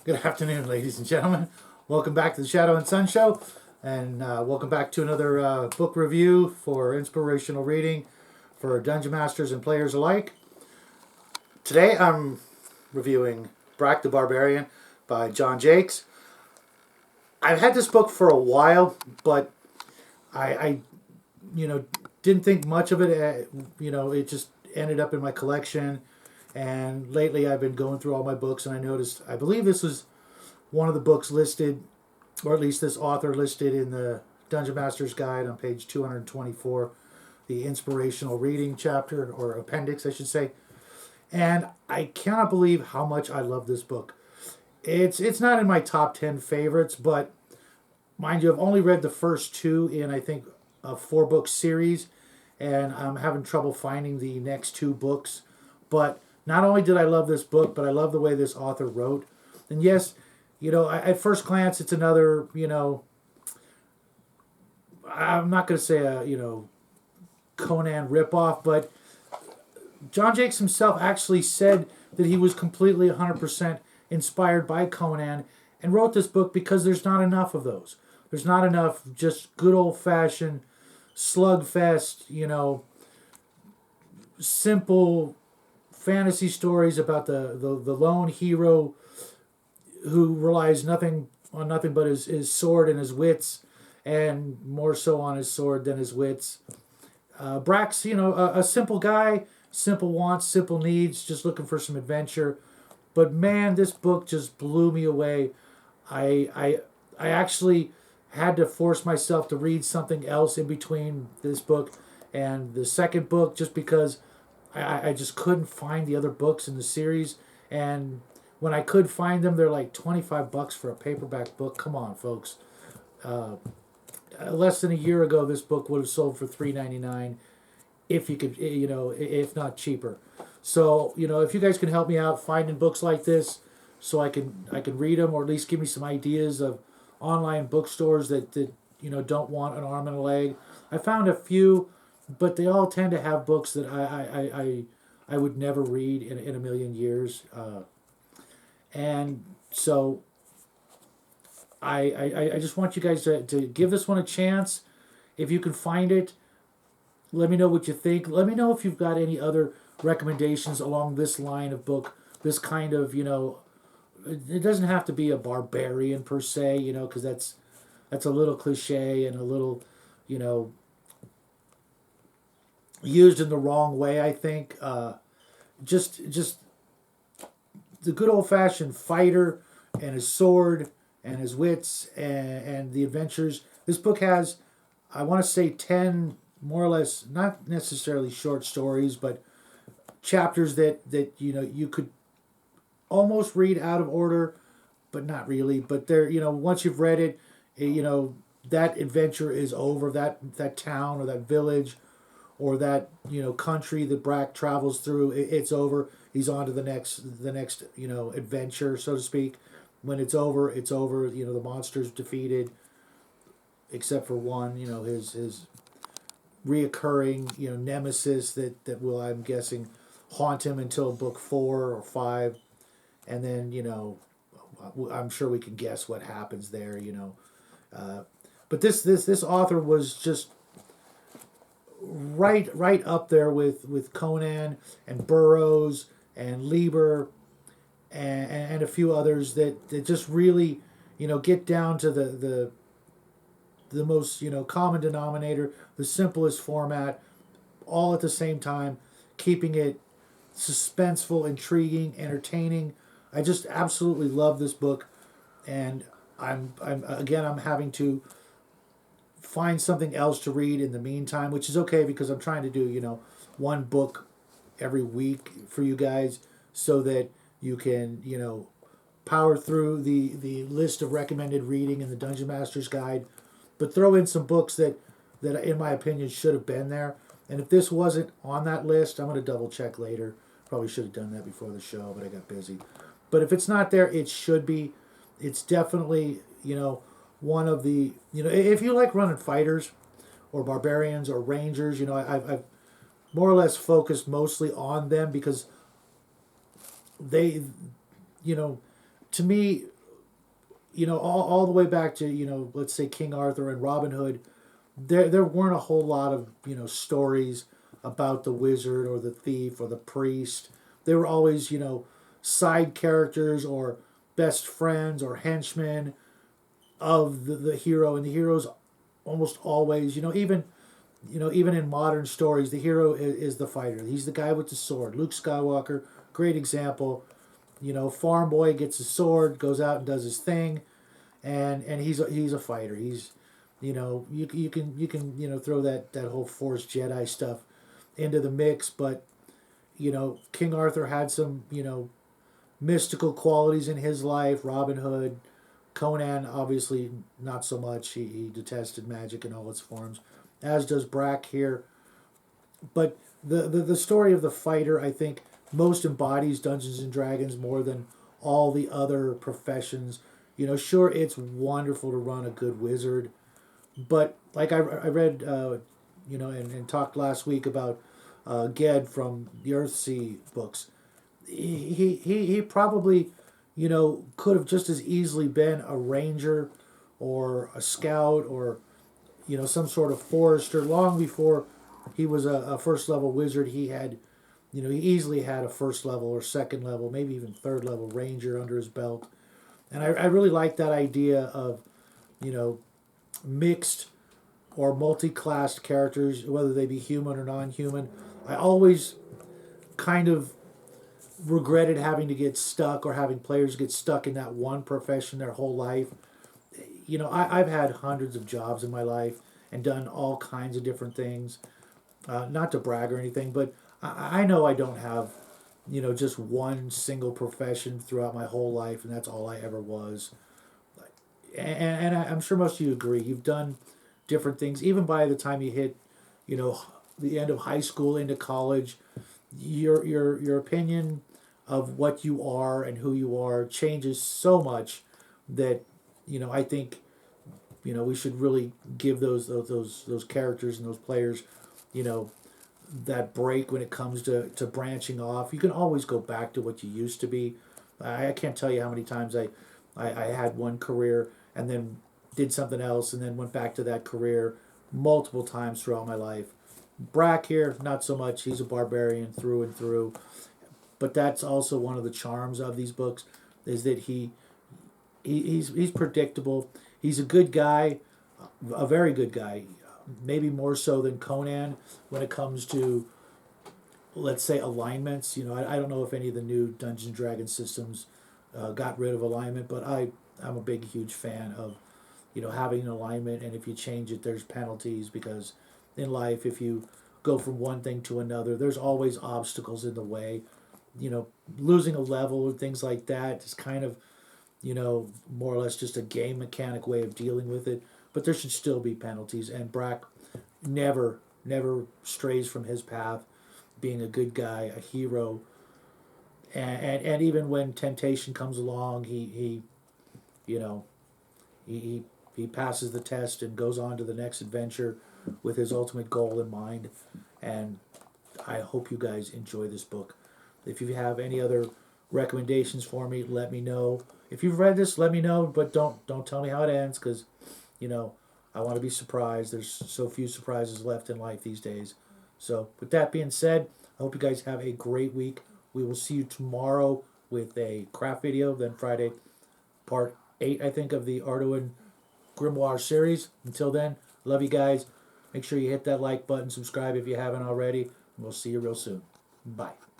Good afternoon, ladies and gentlemen. Welcome back to the Shadow and Sun Show, and welcome back to another book review for inspirational reading for dungeon masters and players alike. Today I'm reviewing Brak the Barbarian by John Jakes. I've had this book for a while, but I didn't think much of it. It just ended up in my collection. And lately, I've been going through all my books, and I noticed, I believe this was one of the books listed, or at least this author listed in the Dungeon Master's Guide on page 224, the inspirational reading chapter, or appendix, I should say. And I cannot believe how much I love this book. It's not in my top 10 favorites, but mind you, I've only read the first two in, I think, a four-book series, and I'm having trouble finding the next two books. But not only did I love this book, but I love the way this author wrote. And yes, at first glance, it's another, I'm not going to say a, Conan ripoff, but John Jakes himself actually said that he was completely 100% inspired by Conan and wrote this book because there's not enough of those. There's not enough just good old-fashioned slugfest, simple fantasy stories about the lone hero who relies on nothing but his sword and his wits, and more so on his sword than his wits. Brak's, a simple guy, simple wants, simple needs, just looking for some adventure. But man, this book just blew me away. I actually had to force myself to read something else in between this book and the second book, just because I just couldn't find the other books in the series. And when I could find them, they're like $25 for a paperback book. Come on, folks. Less than a year ago, this book would have sold for $3.99 if you could, if not cheaper. So, if you guys can help me out finding books like this, so I can read them, or at least give me some ideas of online bookstores that don't want an arm and a leg. I found a few, but they all tend to have books that I would never read in a million years. And so I just want you guys to give this one a chance. If you can find it, let me know what you think. Let me know if you've got any other recommendations along this line of book, this kind of, it doesn't have to be a barbarian per se, because that's a little cliche and a little, used in the wrong way, I think. Just the good old fashioned fighter and his sword and his wits and the adventures. This book has, I want to say, 10 more or less, not necessarily short stories, but chapters that you could almost read out of order, but not really. But they're, once you've read it, that adventure is over. That town or that village or that country that Brak travels through, it's over. He's on to the next adventure, so to speak. When it's over, it's over. The monster's defeated, except for one. His reoccurring nemesis that will, I'm guessing, haunt him until book 4 or 5, and then I'm sure we can guess what happens there. But this author was just right up there with Conan and Burroughs and Lieber and a few others that just really get down to the most common denominator, the simplest format, all at the same time, keeping it suspenseful, intriguing, entertaining. I just absolutely love this book, and I'm having to find something else to read in the meantime, which is okay because I'm trying to do one book every week for you guys, so that you can power through the list of recommended reading in the Dungeon Master's Guide, but throw in some books that in my opinion should have been there. And if this wasn't on that list, I'm going to double check later. Probably should have done that before the show, but I got busy. But if it's not there, it should be. It's definitely one of the if you like running fighters or barbarians or rangers, I've more or less focused mostly on them because they to me, all the way back to, let's say King Arthur and Robin Hood, there weren't a whole lot of, stories about the wizard or the thief or the priest. They were always, side characters or best friends or henchmen of the hero, and the hero's almost always, even in modern stories, the hero is the fighter. He's the guy with the sword. Luke Skywalker, great example. Farm boy gets a sword, goes out and does his thing, and he's a fighter. He's, you can throw that whole Force Jedi stuff into the mix, but King Arthur had some mystical qualities in his life. Robin Hood, Conan, obviously not so much. He detested magic in all its forms, as does Brak here. But the story of the fighter, I think, most embodies Dungeons and Dragons more than all the other professions. Sure, it's wonderful to run a good wizard, but like I read, and talked last week about Ged from the Earthsea books. He probably, could have just as easily been a ranger or a scout or, some sort of forester long before he was a first level wizard. He had, he easily had a first level or second level, maybe even third level ranger under his belt. And I really like that idea of, mixed or multi-classed characters, whether they be human or non-human. I always kind of regretted having to get stuck or having players get stuck in that one profession their whole life. I've had hundreds of jobs in my life and done all kinds of different things. Not to brag or anything, but I know I don't have, just one single profession throughout my whole life, and that's all I ever was. And I'm sure most of you agree. You've done different things, even by the time you hit, the end of high school into college. Your opinion of what you are and who you are changes so much that I think we should really give those characters and those players that break when it comes to branching off. You can always go back to what you used to be. I can't tell you how many times I had one career and then did something else and then went back to that career multiple times throughout my life. Brak here, not so much. He's a barbarian through and through. But that's also one of the charms of these books, is that he's predictable. He's a good guy, a very good guy, maybe more so than Conan when it comes to, let's say, alignments. I don't know if any of the new Dungeons and Dragons systems got rid of alignment, but I'm a big, huge fan of, having an alignment, and if you change it, there's penalties, because in life, if you go from one thing to another, there's always obstacles in the way. Losing a level or things like that is kind of, more or less just a game mechanic way of dealing with it. But there should still be penalties, and Brak never strays from his path, being a good guy, a hero. And even when temptation comes along, you know, he passes the test and goes on to the next adventure with his ultimate goal in mind. And I hope you guys enjoy this book. If you have any other recommendations for me, let me know. If you've read this, let me know, but don't tell me how it ends, because I want to be surprised. There's so few surprises left in life these days. So with that being said, I hope you guys have a great week. We will see you tomorrow with a craft video, then Friday, part 8, I think, of the Arduin Grimoire series. Until then, love you guys. Make sure you hit that like button, subscribe if you haven't already, and we'll see you real soon. Bye.